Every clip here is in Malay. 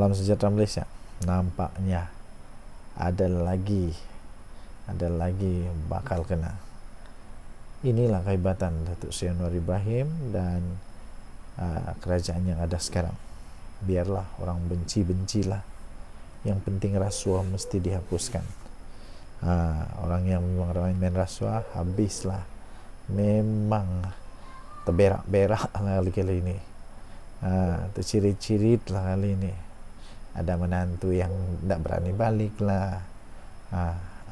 Salam sejahtera Malaysia. Nampaknya ada lagi bakal kena. Inilah kehebatan Datuk Seri Anwar Ibrahim dan kerajaan yang ada sekarang. Biarlah orang benci-bencilah, yang penting rasuah mesti dihapuskan. Orang yang memang main rasuah, habislah. Memang terberak-berak lah kali ini. Tercirit-cirit lah kali ini. Ada menantu yang tidak berani balik lah.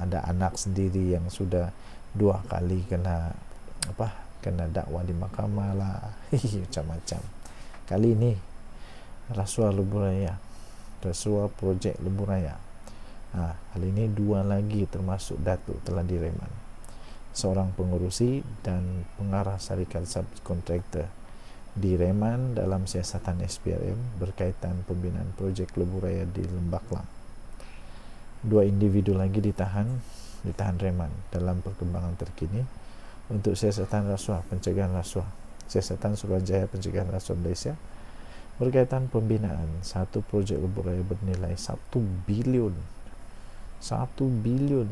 Ada anak sendiri yang sudah 2 kali kena dakwah di mahkamah lah. Macam-macam. Kali ini rasuah lebuh raya, rasuah projek lebuh raya. Kali ini 2 lagi termasuk Datuk telah direman. Seorang pengurusi dan pengarah syarikat subkontraktor direman dalam siasatan SPRM berkaitan pembinaan projek lebuh raya di Lembah Kelang. 2 individu lagi ditahan reman dalam perkembangan terkini untuk siasatan rasuah pencegahan rasuah, siasatan Suruhanjaya pencegahan rasuah Malaysia berkaitan pembinaan satu projek lebuh raya bernilai 1 bilion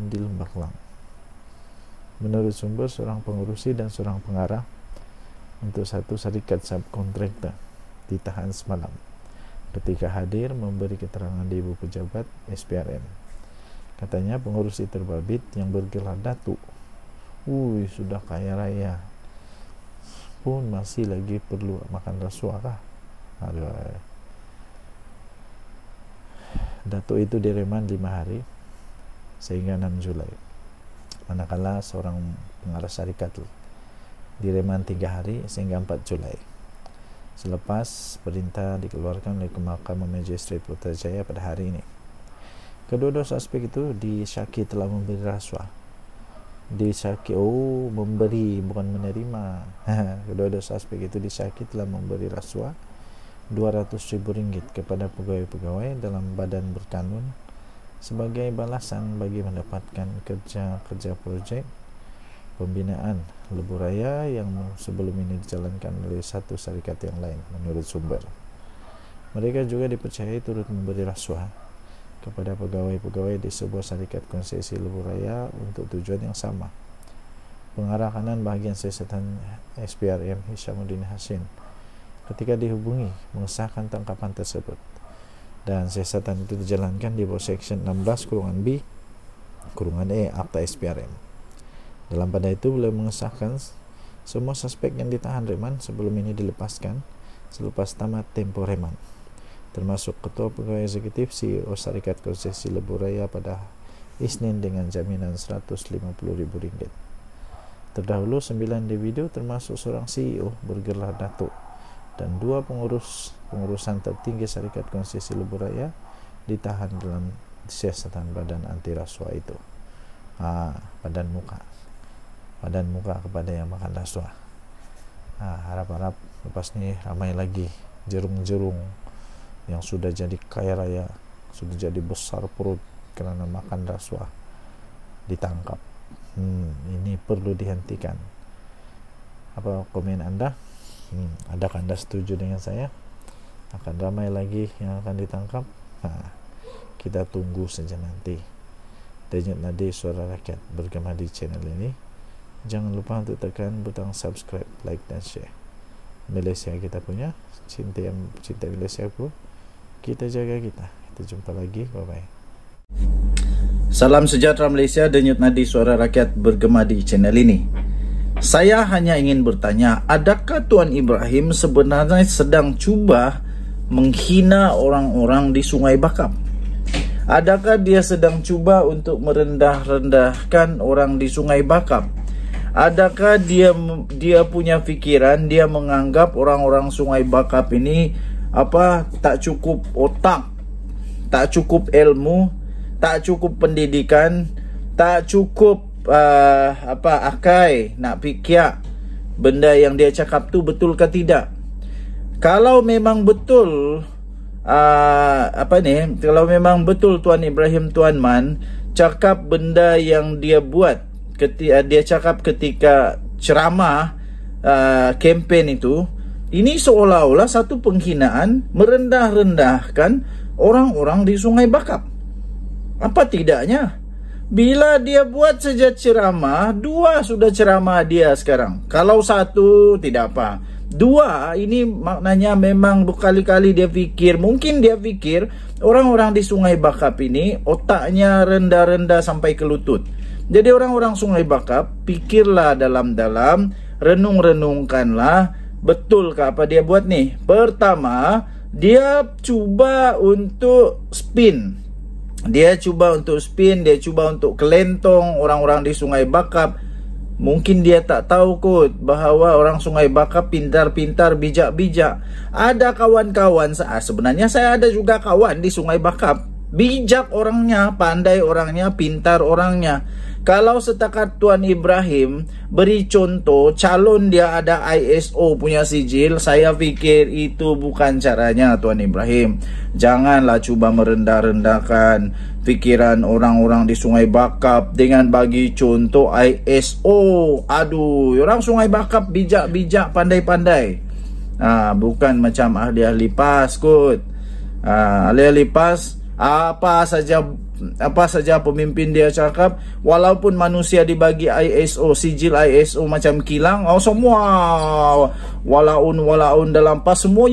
di Lembah Kelang. Menurut sumber, seorang pengurusi dan seorang pengarah untuk satu syarikat subkontraktor ditahan semalam ketika hadir memberi keterangan di Ibu Pejabat SPRM. Katanya pengurusi terbabit yang bergelar Datuk, sudah kaya raya pun masih lagi perlu makan rasuah kah? Datuk itu direman 5 hari sehingga 6 Julai. Manakala seorang pengarah syarikat direman 3 hari sehingga 4 Julai. Selepas perintah dikeluarkan oleh Mahkamah Magistrate Putrajaya pada hari ini. Kedua-dua suspek itu disyaki telah memberi rasuah. Memberi bukan menerima. Kedua-dua suspek itu disyaki telah memberi rasuah RM200,000 kepada pegawai-pegawai dalam badan berkanun sebagai balasan bagi mendapatkan kerja projek pembinaan lebuh raya yang sebelum ini dijalankan oleh satu syarikat yang lain menurut sumber. Mereka juga dipercayai turut memberi rasuah kepada pegawai-pegawai di sebuah syarikat konsesi lebuh raya untuk tujuan yang sama. Pengarah kanan bahagian siasatan SPRM Hishamuddin Hashim ketika dihubungi mengesahkan tangkapan tersebut, dan siasatan itu dijalankan di bawah Seksyen 16(B)(E) Akta SPRM. Dalam pada itu beliau mengesahkan semua suspek yang ditahan reman sebelum ini dilepaskan selepas tamat tempoh reman, termasuk Ketua Pegawai Eksekutif CEO Syarikat Konsesi Lebuh Raya pada Isnin dengan jaminan RM150,000. Terdahulu 9 individu termasuk seorang CEO bergelar Datuk dan 2 pengurusan tertinggi Syarikat Konsesi Lebuh Raya ditahan dalam siasatan badan anti rasuah itu. Badan muka kepada yang makan rasuah. Harap-harap lepas ni ramai lagi jerung-jerung yang sudah jadi kaya raya, sudah jadi besar perut kerana makan rasuah ditangkap. Ini perlu dihentikan. Apa komen anda? Adakah anda setuju dengan saya? Akan ramai lagi yang akan ditangkap? Kita tunggu saja nanti. Denyut Nadi Suara Rakyat bergema di channel ini. Jangan lupa untuk tekan butang subscribe, like dan share. Malaysia kita punya, cinta Malaysia pun kita jaga kita. Kita jumpa lagi, bye bye. Salam sejahtera Malaysia, Denyut Nadi Suara Rakyat bergema di channel ini. Saya hanya ingin bertanya, adakah Tuan Ibrahim sebenarnya sedang cuba menghina orang-orang di Sungai Bakap? Adakah dia sedang cuba untuk merendah-rendahkan orang di Sungai Bakap? Adakah dia punya fikiran, dia menganggap orang-orang Sungai Bakap ini tak cukup otak, tak cukup ilmu, tak cukup pendidikan, tak cukup akai nak fikir benda yang dia cakap tu betul ke tidak? Kalau memang betul kalau memang betul Tuan Ibrahim Tuan Man cakap benda yang dia buat dia cakap ketika ceramah kempen itu, ini seolah-olah satu penghinaan, merendah-rendahkan orang-orang di Sungai Bakap. Apa tidaknya? Bila dia buat saja ceramah, 2 sudah ceramah dia sekarang. Kalau 1 tidak apa. 2 ini maknanya memang berkali-kali dia fikir. Mungkin dia fikir orang-orang di Sungai Bakap ini otaknya rendah-rendah sampai ke lutut. Jadi orang-orang Sungai Bakap, pikirlah dalam-dalam, renung-renungkanlah, betulkah apa dia buat nih? Pertama, dia cuba untuk spin. Dia cuba untuk kelentong orang-orang di Sungai Bakap. Mungkin dia tak tahu kot bahawa orang Sungai Bakap pintar-pintar, bijak-bijak. Ada kawan-kawan sebenarnya saya ada juga kawan di Sungai Bakap. Bijak orangnya, pandai orangnya, pintar orangnya. Kalau setakat Tuan Ibrahim beri contoh calon dia ada ISO punya sijil, saya fikir itu bukan caranya Tuan Ibrahim. Janganlah cuba merendah-rendahkan pikiran orang-orang di Sungai Bakap dengan bagi contoh ISO. Aduh, orang Sungai Bakap bijak-bijak, pandai-pandai. Bukan macam ahli-ahli PAS kot. Ahli-ahli PAS apa saja pemimpin dia cakap, walaupun manusia dibagi ISO, sijil ISO macam kilang, semua walaun dalam PAS semua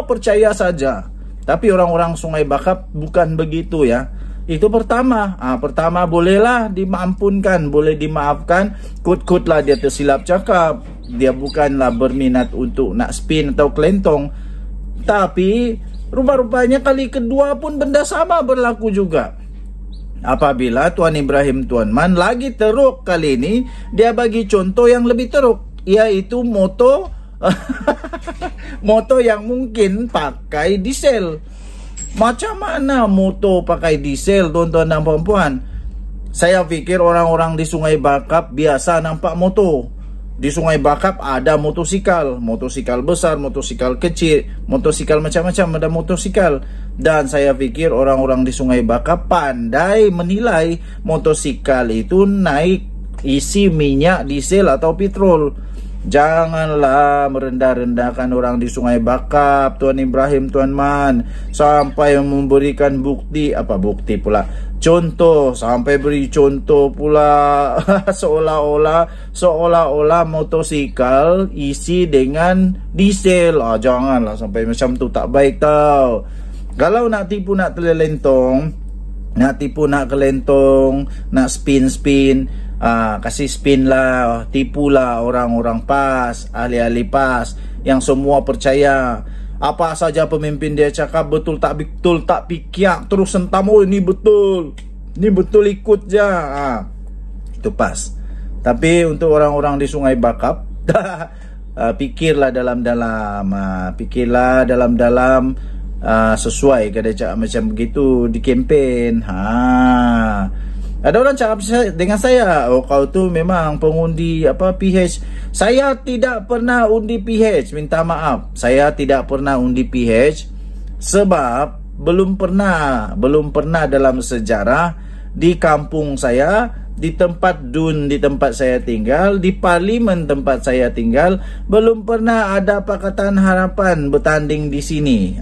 percaya saja. Tapi orang-orang Sungai Bakap bukan begitu ya. Itu pertama. Pertama bolehlah dimaafkan, boleh dimaafkan. Kut-kut lah dia tersilap cakap. Dia bukanlah berminat untuk nak spin atau kelentong. Tapi rupa-rupanya kali kedua pun benda sama berlaku juga. Apabila Tuan Ibrahim Tuan Man lagi teruk kali ini, dia bagi contoh yang lebih teruk, yaitu moto moto yang mungkin pakai diesel. Macam mana moto pakai diesel, tuan-tuan dan puan-puan? Saya pikir orang-orang di Sungai Bakap biasa nampak moto. Di Sungai Bakap ada motosikal besar, motosikal kecil, motosikal macam-macam, ada motosikal. Dan saya pikir orang-orang di Sungai Bakap pandai menilai motosikal itu naik isi minyak, diesel atau petrol. Janganlah merendah-rendahkan orang di Sungai Bakap, Tuan Ibrahim Tuan Man, sampai memberikan contoh, sampai beri contoh pula seolah-olah motosikal isi dengan diesel. Janganlah sampai macam tu, tak baik tau. Kalau nak tipu, nak kelentong, nak spin, kasih spin lah, tipulah orang-orang PAS, ahli-ahli PAS yang semua percaya apa saja pemimpin dia cakap betul tak pikir terus sentam, ini betul ikut je. Itu PAS. Tapi untuk orang-orang di Sungai Bakap pikirlah dalam-dalam, sesuai kada cakap macam begitu di kempen. Ada orang cakap dengan saya, kau tu memang pengundi PH. Saya tidak pernah undi PH, minta maaf. Saya tidak pernah undi PH sebab belum pernah dalam sejarah di kampung saya, di tempat saya tinggal, di parlimen tempat saya tinggal, belum pernah ada Pakatan Harapan bertanding di sini.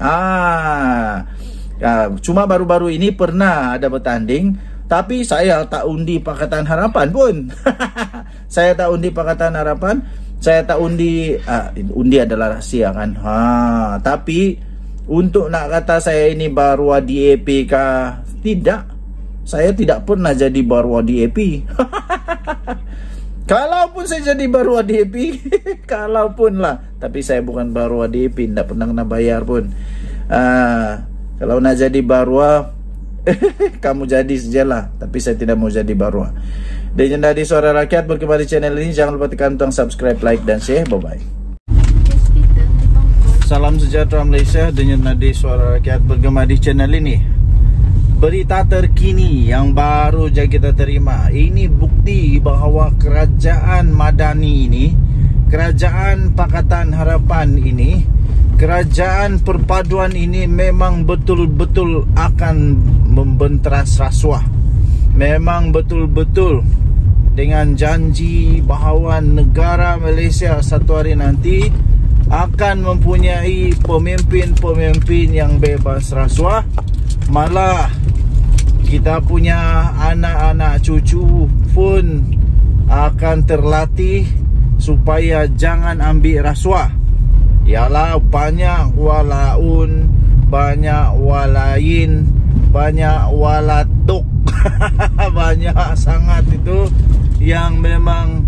Cuma baru-baru ini pernah ada bertanding. Tapi saya tak undi Pakatan Harapan pun. Saya tak undi Pakatan Harapan. Saya tak undi adalah rahsia kan. Tapi untuk nak kata saya ini Barua DAP kah? Tidak. Saya tidak pernah jadi Barua DAP. Kalaupun saya jadi Barua DAP, kalaupun lah. Tapi saya bukan Barua DAP, tidak pernah kena bayar pun. Kalau nak jadi Barua, kamu jadi sajalah, tapi saya tidak mau jadi Barua. Denyut Nadi Suara Rakyat bergema di channel ini. Jangan lupa tekan tombol subscribe, like dan share. Bye bye. Salam sejahtera Malaysia. Denyut Nadi Suara Rakyat bergema di channel ini. Berita terkini yang baru saja kita terima. Ini bukti bahawa kerajaan Madani ini, kerajaan Pakatan Harapan ini, kerajaan perpaduan ini memang betul-betul akan membenteras rasuah. Memang betul-betul dengan janji bahawa negara Malaysia satu hari nanti akan mempunyai pemimpin-pemimpin yang bebas rasuah, malah kita punya anak-anak cucu pun akan terlatih supaya jangan ambil rasuah. Ialah banyak walaun, banyak walain, banyak walatuk banyak sangat itu yang memang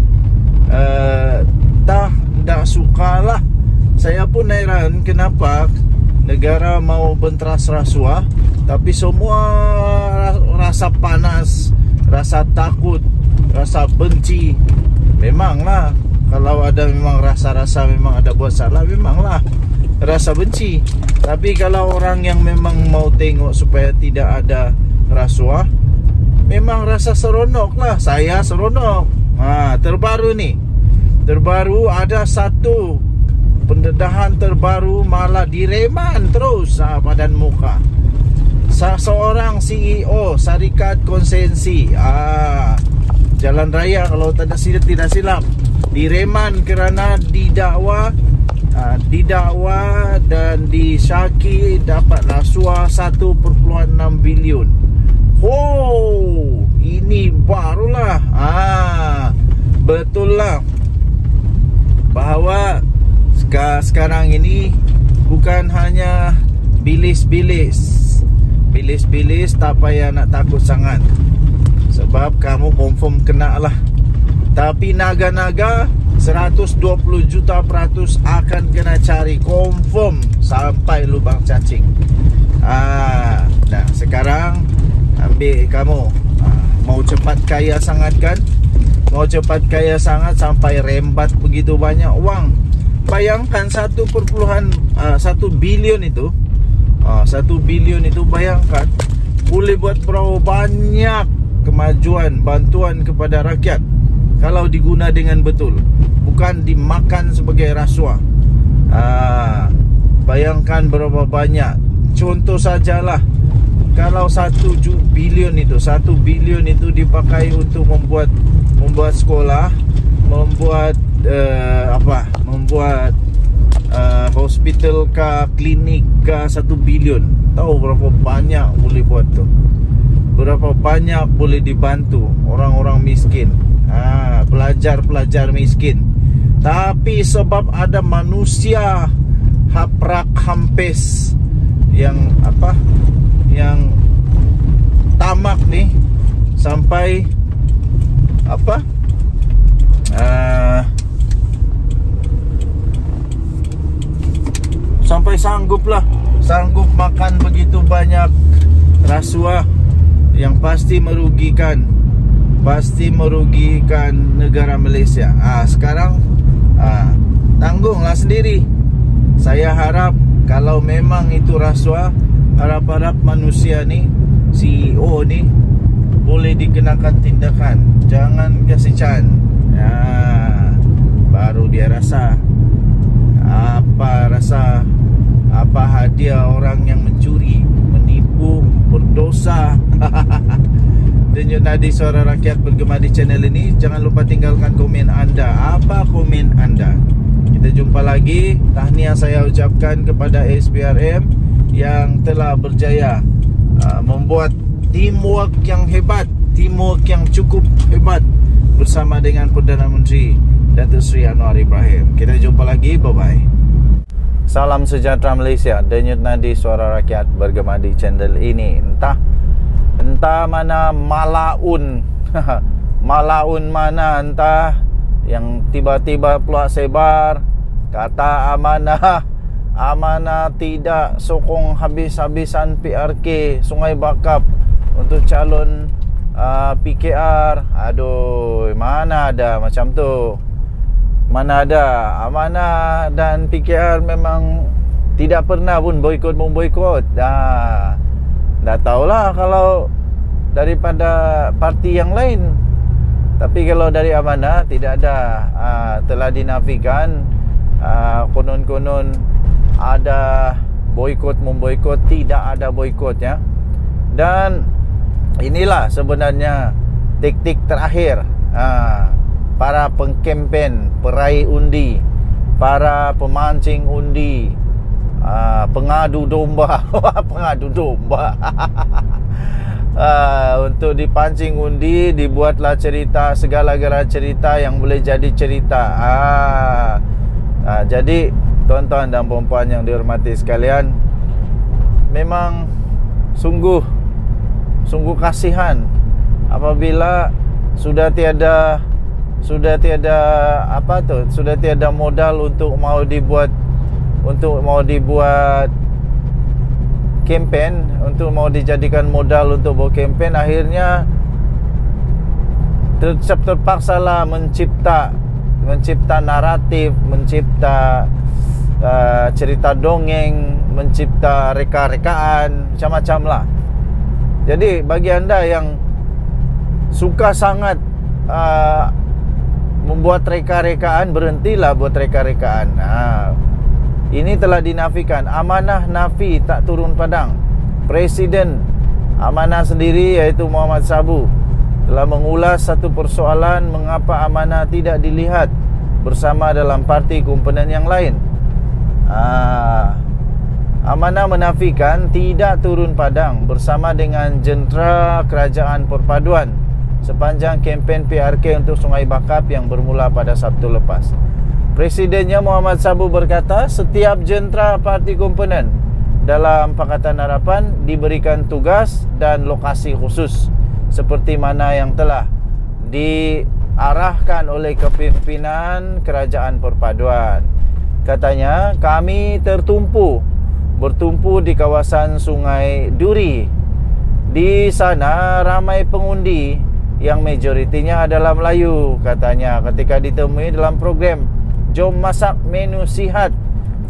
tak sukalah. Saya pun heran kenapa negara mau bentras rasuah, tapi semua rasa panas, rasa takut, rasa benci. Memanglah kalau ada memang rasa-rasa memang ada buat salah, memanglah rasa benci. Tapi kalau orang yang memang mau tengok supaya tidak ada rasuah, memang rasa seronok lah. Saya seronok. Terbaru nih, terbaru ada satu pendedahan terbaru malah direman terus badan muka. Seorang CEO syarikat konsensi jalan raya kalau tidak silap direman kerana didakwa dan disyaki dapat rasuah 1.6 bilion. Ini barulah betul lah bahawa sekarang ini bukan hanya bilis-bilis, tak payah nak takut sangat, sebab kamu confirm kena lah. Tapi naga-naga 120 juta peratus akan kena cari confirm sampai lubang cacing. Nah sekarang ambil kamu mau cepat kaya sangat kan? Mau cepat kaya sangat sampai rembat begitu banyak wang. Bayangkan 1 bilion itu 1 bilion itu, bayangkan boleh buat berapa banyak kemajuan, bantuan kepada rakyat kalau diguna dengan betul, bukan dimakan sebagai rasuah. Bayangkan berapa banyak. Contoh sajalah, kalau 1 bilion itu dipakai untuk membuat sekolah, membuat membuat hospital kah, klinik kah, 1 bilion. Tahu berapa banyak boleh buat tu? Berapa banyak boleh dibantu orang-orang miskin, pelajar-pelajar miskin. Tapi sebab ada manusia haprak hampes yang tamak nih, sampai sampai sanggup makan begitu banyak rasuah yang pasti merugikan negara Malaysia. Sekarang tanggunglah sendiri. Saya harap kalau memang itu rasuah, harap-harap manusia ni, CEO ni boleh dikenakan tindakan. Jangan kasih can. Baru dia rasa apa hadiah orang yang mencuri, menipu, berdosa. Denyut Nadi Suara Rakyat bergema di channel ini. Jangan lupa tinggalkan komen anda. Apa komen anda? Kita jumpa lagi. Tahniah saya ucapkan kepada SPRM yang telah berjaya membuat teamwork yang hebat, teamwork yang cukup hebat bersama dengan Perdana Menteri Datuk Seri Anwar Ibrahim. Kita jumpa lagi. Bye-bye. Salam sejahtera Malaysia. Denyut Nadi Suara Rakyat bergema di channel ini. Entah mana malaun malaun mana entah yang tiba-tiba keluar sebar kata amanah tidak sokong habis-habisan PRK Sungai Bakap untuk calon PKR. Aduh, mana ada macam tu. Mana ada. Amanah dan PKR memang tidak pernah pun boikot. Dah tahulah kalau daripada parti yang lain. Tapi kalau dari Amanah tidak ada. Telah dinafikan konon-konon ada boikot memboikot. Tidak ada boikot ya. Dan inilah sebenarnya taktik terakhir para pengkempen, peraih undi, para pemancing undi, pengadu domba. Pengadu domba. Untuk dipancing undi, dibuatlah cerita, segala-gala cerita yang boleh jadi cerita. Jadi tuan-tuan dan puan-puan yang dihormati sekalian, memang sungguh kasihan apabila sudah tiada modal untuk mau dibuat kempen, untuk mau dijadikan modal untuk buat kempen, akhirnya terpaksalah mencipta naratif, mencipta cerita dongeng, mencipta reka-rekaan, macam-macam lah. Jadi bagi anda yang suka sangat membuat reka-rekaan, berhentilah buat reka-rekaan. Ini telah dinafikan. Amanah nafi, tak turun padang. Presiden amanah sendiri, iaitu Muhammad Sabu, telah mengulas satu persoalan mengapa amanah tidak dilihat bersama dalam parti komponen yang lain. Amanah menafikan tidak turun padang bersama dengan jentera Kerajaan Perpaduan sepanjang kempen PRK untuk Sungai Bakap yang bermula pada Sabtu lepas. Presidennya Muhammad Sabu berkata, setiap jentera parti komponen dalam Pakatan Harapan diberikan tugas dan lokasi khusus seperti mana yang telah diarahkan oleh kepimpinan Kerajaan Perpaduan. Katanya, kami bertumpu di kawasan Sungai Duri. Di sana ramai pengundi yang majoritinya adalah Melayu, katanya ketika ditemui dalam program Jom Masak Menu Sihat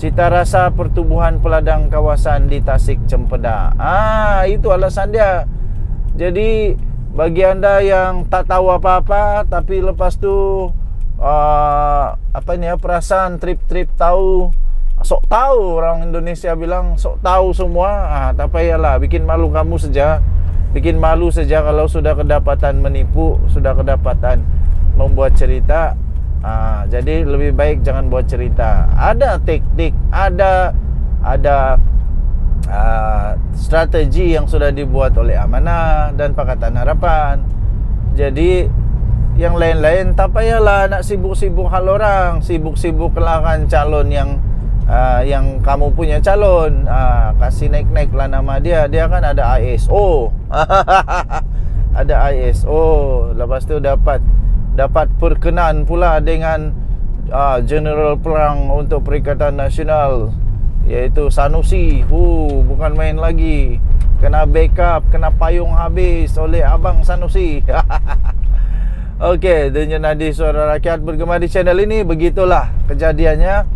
Cita Rasa Pertubuhan Peladang Kawasan di Tasik Cempedak. Itu alasan dia. Jadi bagi anda yang tak tahu apa-apa, tapi lepas tu perasaan trip tahu, sok tahu, orang Indonesia bilang sok tahu semua, tak payahlah, bikin malu kamu saja. Bikin malu saja kalau sudah kedapatan menipu, sudah kedapatan membuat cerita. Jadi lebih baik jangan buat cerita. Ada teknik, ada strategi yang sudah dibuat oleh Amanah dan Pakatan Harapan. Jadi yang lain-lain tak payahlah nak sibuk-sibuk hal orang, sibuk-sibuk kelahkan calon yang kamu punya calon. Kasih naik-naik lah nama dia. Dia kan ada ISO. Ada ISO. Lepas tu dapat perkenan pula dengan General Perang untuk Perikatan Nasional, iaitu Sanusi. Bukan main lagi. Kena backup, kena payung habis oleh Abang Sanusi. Okey, Denyut Nadi Suara Rakyat bergema di channel ini. Begitulah kejadiannya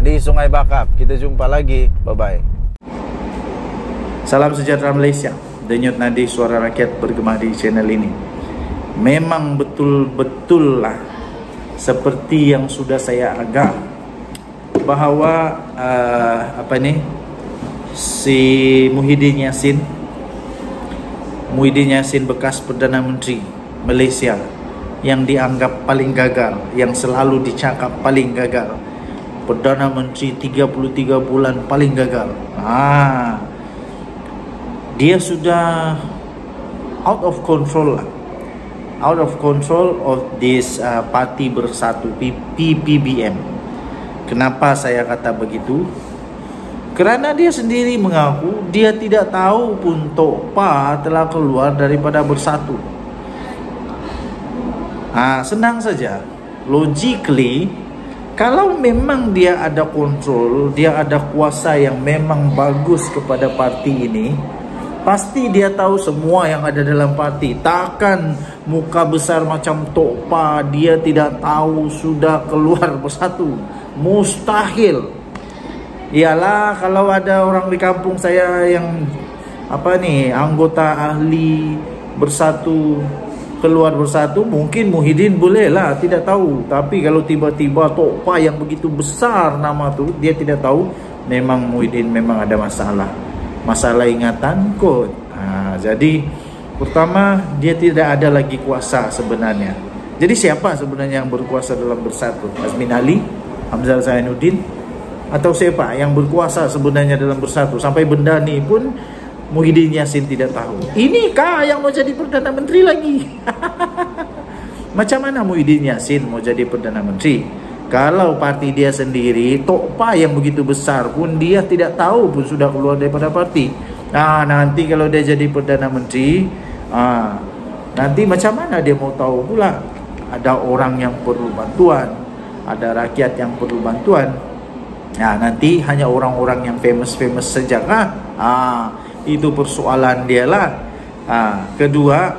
di Sungai Bakap. Kita jumpa lagi. Bye-bye. Salam sejahtera Malaysia. Denyut Nadi Suara Rakyat bergema di channel ini. Memang betul-betul lah seperti yang sudah saya agak, bahawa si Muhyiddin Yassin bekas Perdana Menteri Malaysia yang dianggap paling gagal, yang selalu dicakap paling gagal, Perdana Menteri 33 bulan paling gagal. Dia sudah out of control of this Parti Bersatu PPBM. Kenapa saya kata begitu? Kerana dia sendiri mengaku dia tidak tahu pun Tok Pa telah keluar daripada Bersatu. Senang saja. Logically, kalau memang dia ada kontrol, dia ada kuasa yang memang bagus kepada parti ini, pasti dia tahu semua yang ada dalam parti. Takkan muka besar macam Tok Pa dia tidak tahu sudah keluar Bersatu. Mustahil. Ialah kalau ada orang di kampung saya yang anggota ahli Bersatu keluar Bersatu, mungkin Muhyiddin boleh lah tidak tahu. Tapi kalau tiba-tiba Tok Pa yang begitu besar nama tu dia tidak tahu, memang Muhyiddin memang ada masalah ingatan kot. Jadi pertama, dia tidak ada lagi kuasa sebenarnya. Jadi siapa sebenarnya yang berkuasa dalam Bersatu? Azmin Ali? Hamzah Zainuddin, atau siapa yang berkuasa sebenarnya dalam Bersatu? Sampai benda ni pun Muhyiddin Yassin tidak tahu. Ini kah yang mau jadi Perdana Menteri lagi? Macam mana Muhyiddin Yassin mau jadi Perdana Menteri kalau parti dia sendiri, Tok Pa yang begitu besar pun dia tidak tahu pun sudah keluar daripada parti. Nanti kalau dia jadi Perdana Menteri, nanti macam mana dia mau tahu pula? Ada orang yang perlu bantuan, ada rakyat yang perlu bantuan. Nanti hanya orang-orang yang famous saja kah? Itu persoalan dia lah. Kedua,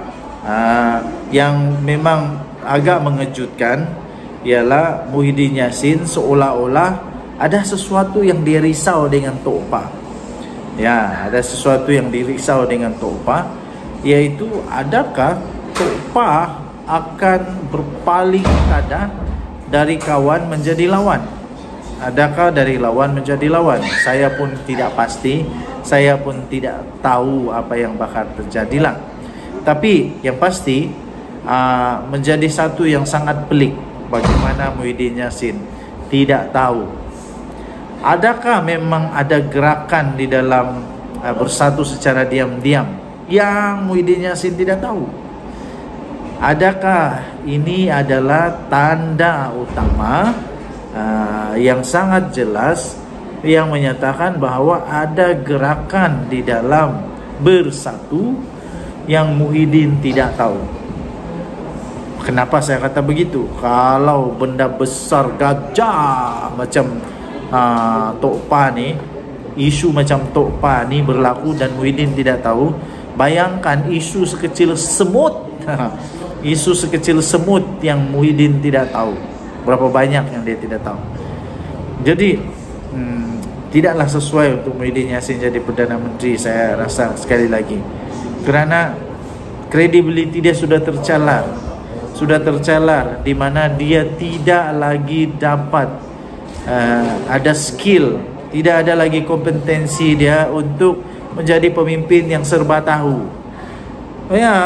yang memang agak mengejutkan ialah Muhyiddin Yassin seolah-olah ada sesuatu yang dia risau dengan Tok Pa. Ada sesuatu yang dirisau dengan Tok Pa, yaitu adakah Tok Pa akan berpaling dari kawan menjadi lawan? Adakah dari lawan menjadi lawan? Saya pun tidak pasti, saya pun tidak tahu apa yang bakal terjadilah. Tapi yang pasti menjadi satu yang sangat pelik bagaimana Muhyiddin Yassin tidak tahu. Adakah memang ada gerakan di dalam Bersatu secara diam-diam yang Muhyiddin Yassin tidak tahu? Adakah ini adalah tanda utama yang sangat jelas yang menyatakan bahwa ada gerakan di dalam Bersatu yang Muhyiddin tidak tahu? Kenapa saya kata begitu? Kalau benda besar gajah macam Tok Pa ni, isu macam Tok Pa ni berlaku dan Muhyiddin tidak tahu, bayangkan isu sekecil semut isu sekecil semut yang Muhyiddin tidak tahu, berapa banyak yang dia tidak tahu. Jadi tidaklah sesuai untuk Muhyiddin Yassin jadi Perdana Menteri, saya rasa sekali lagi, kerana kredibiliti dia sudah tercalar di mana dia tidak lagi dapat ada skill, tidak ada lagi kompetensi dia untuk menjadi pemimpin yang serba tahu.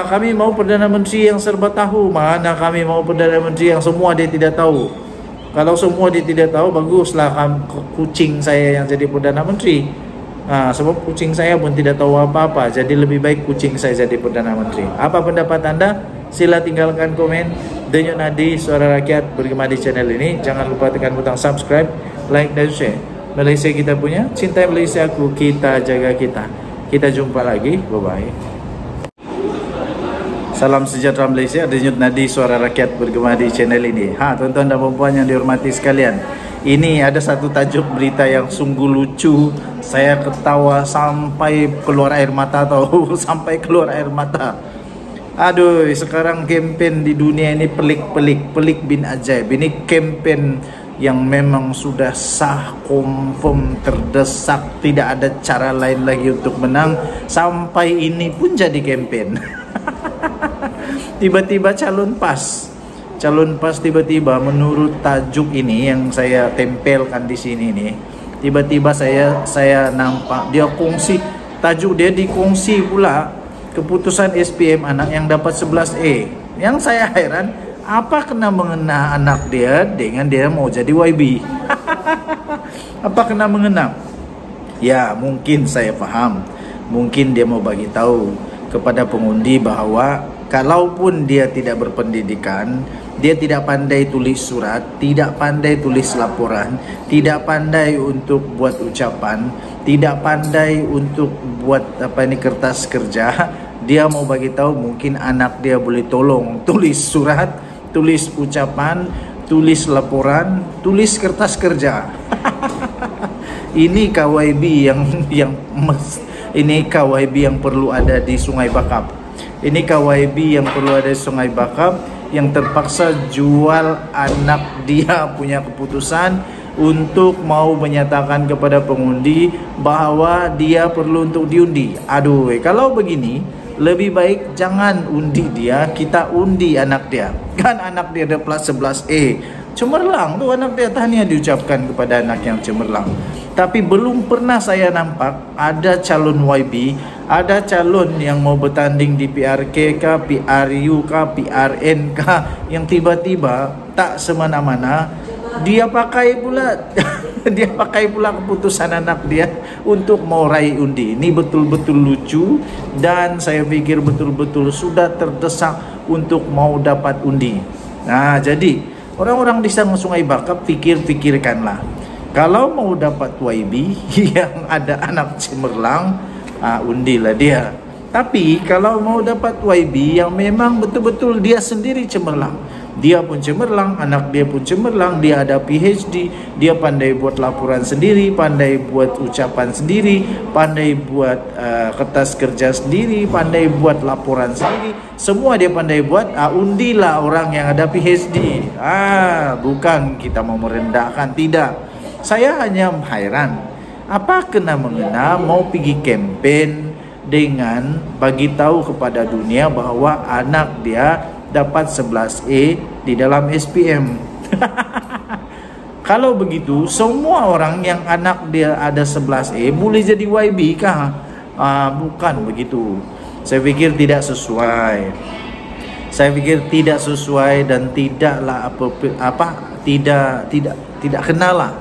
Kami mau Perdana Menteri yang serba tahu. Mana kami mau Perdana Menteri yang semua dia tidak tahu. Kalau semua dia tidak tahu, baguslah kucing saya yang jadi Perdana Menteri. Sebab kucing saya pun tidak tahu apa-apa. Jadi lebih baik kucing saya jadi Perdana Menteri. Apa pendapat anda? Sila tinggalkan komen. Denyut Nadi, Suara Rakyat bergema di channel ini. Jangan lupa tekan butang subscribe, like dan share. Malaysia kita punya, cintai Malaysia aku, kita jaga kita. Kita jumpa lagi. Bye-bye. Salam sejahtera Malaysia, Denyut Nadi, Suara Rakyat bergema di channel ini. Tuan-tuan dan puan-puan yang dihormati sekalian, ini ada satu tajuk berita yang sungguh lucu. Saya ketawa sampai keluar air mata tahu, sampai keluar air mata. Aduh, sekarang kempen di dunia ini pelik bin ajaib. Ini kempen yang memang sudah sah, confirm, terdesak, tidak ada cara lain lagi untuk menang. Sampai ini pun jadi kempen. Tiba-tiba calon pas tiba-tiba menurut tajuk ini yang saya tempelkan di sini nih, tiba-tiba saya nampak dia kongsi, tajuk dia dikongsi pula keputusan SPM anak yang dapat 11A. Yang saya heran, apa kena mengena anak dia dengan dia mau jadi YB? Apa kena mengena? Ya, mungkin saya faham, mungkin dia mau bagi tahu kepada pengundi bahawa kalaupun dia tidak berpendidikan, dia tidak pandai tulis surat, tidak pandai tulis laporan, tidak pandai untuk buat ucapan, tidak pandai untuk buat kertas kerja, dia mau bagi tahu mungkin anak dia boleh tolong tulis surat, tulis ucapan, tulis laporan, tulis kertas kerja. Ini KYB yang perlu ada di Sungai Bakap. Ini KYB yang perlu ada di Sungai Bakap, yang terpaksa jual anak dia punya keputusan untuk mau menyatakan kepada pengundi bahawa dia perlu untuk diundi. Aduh, kalau begini lebih baik jangan undi dia, kita undi anak dia. Kan anak dia ada plus 11A. Cemerlang tu anak dia, tahniah diucapkan kepada anak yang cemerlang. Tapi belum pernah saya nampak ada calon YB, ada calon yang mau bertanding di PRK kah, PRU kah, PRN kah, yang tiba-tiba tak semena-mena dia pakai pula dia pakai pula keputusan anak dia untuk mau raih undi. Ini betul-betul lucu, dan saya pikir betul-betul sudah terdesak untuk mau dapat undi. Nah, jadi orang-orang di Sungai Bakap, pikirkanlah, kalau mau dapat YB yang ada anak cemerlang, undilah dia. Tapi kalau mau dapat YB yang memang betul-betul dia sendiri cemerlang, dia pun cemerlang, anak dia pun cemerlang, dia ada PhD, dia pandai buat laporan sendiri, pandai buat ucapan sendiri, pandai buat kertas kerja sendiri, pandai buat laporan sendiri, semua dia pandai buat, undilah orang yang ada PhD. Bukan kita mau merendahkan, tidak. Saya hanya heran, apa kena mengena mau pergi campaign dengan bagi tahu kepada dunia bahwa anak dia dapat 11A di dalam SPM. Kalau begitu, semua orang yang anak dia ada 11A boleh jadi YB kah? Bukan begitu. Saya pikir tidak sesuai. Dan tidaklah tidak kenalah.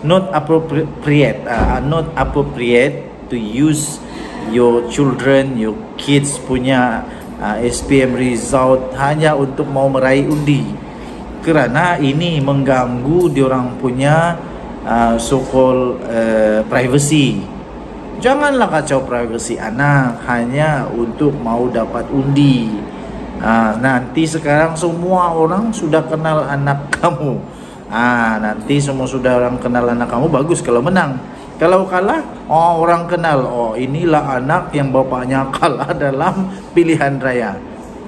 Not appropriate to use your children, your kids punya SPM result hanya untuk mau meraih undi, kerana ini mengganggu diorang punya so-called privacy. Janganlah kacau privacy anak hanya untuk mau dapat undi. Nanti sekarang semua orang sudah kenal anak kamu. Nanti semua sudah orang kenal anak kamu, bagus kalau menang. Kalau kalah, orang kenal, inilah anak yang bapaknya kalah dalam pilihan raya.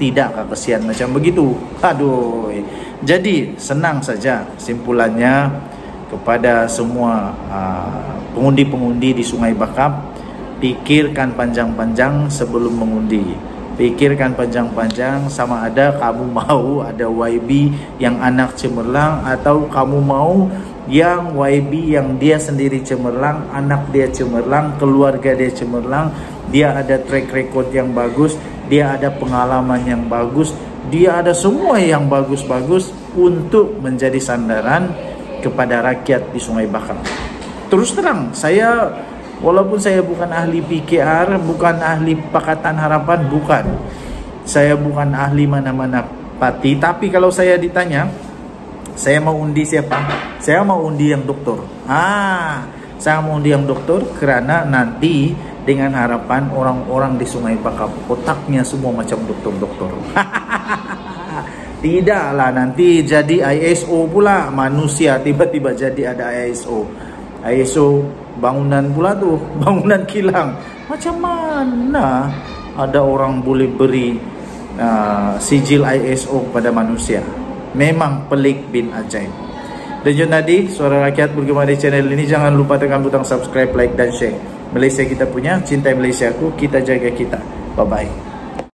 Tidak kesian macam begitu. Aduh. Jadi senang saja simpulannya kepada semua pengundi-pengundi di Sungai Bakap, pikirkan panjang-panjang sebelum mengundi. Pikirkan panjang-panjang sama ada kamu mau ada YB yang anak cemerlang, atau kamu mau yang YB yang dia sendiri cemerlang, anak dia cemerlang, keluarga dia cemerlang, dia ada track record yang bagus, dia ada pengalaman yang bagus, dia ada semua yang bagus-bagus untuk menjadi sandaran kepada rakyat di Sungai Bakap. Terus terang, saya walaupun saya bukan ahli PKR, bukan ahli Pakatan Harapan, bukan. Saya bukan ahli mana-mana parti, tapi kalau saya ditanya, saya mau undi siapa? Saya mau undi yang doktor. Saya mau undi yang doktor karena nanti dengan harapan orang-orang di Sungai Bakap otaknya semua macam doktor-doktor. Tidaklah nanti jadi ISO pula, manusia tiba-tiba jadi ada ISO. ISO bangunan pula tuh, bangunan kilang. Macam mana ada orang boleh beri sijil ISO pada manusia? Memang pelik bin ajaib. Denyut Nadi, Suara Rakyat bergema di channel ini. Jangan lupa tekan butang subscribe, like dan share. Malaysia kita punya, cintai Malaysia aku, kita jaga kita. Bye bye.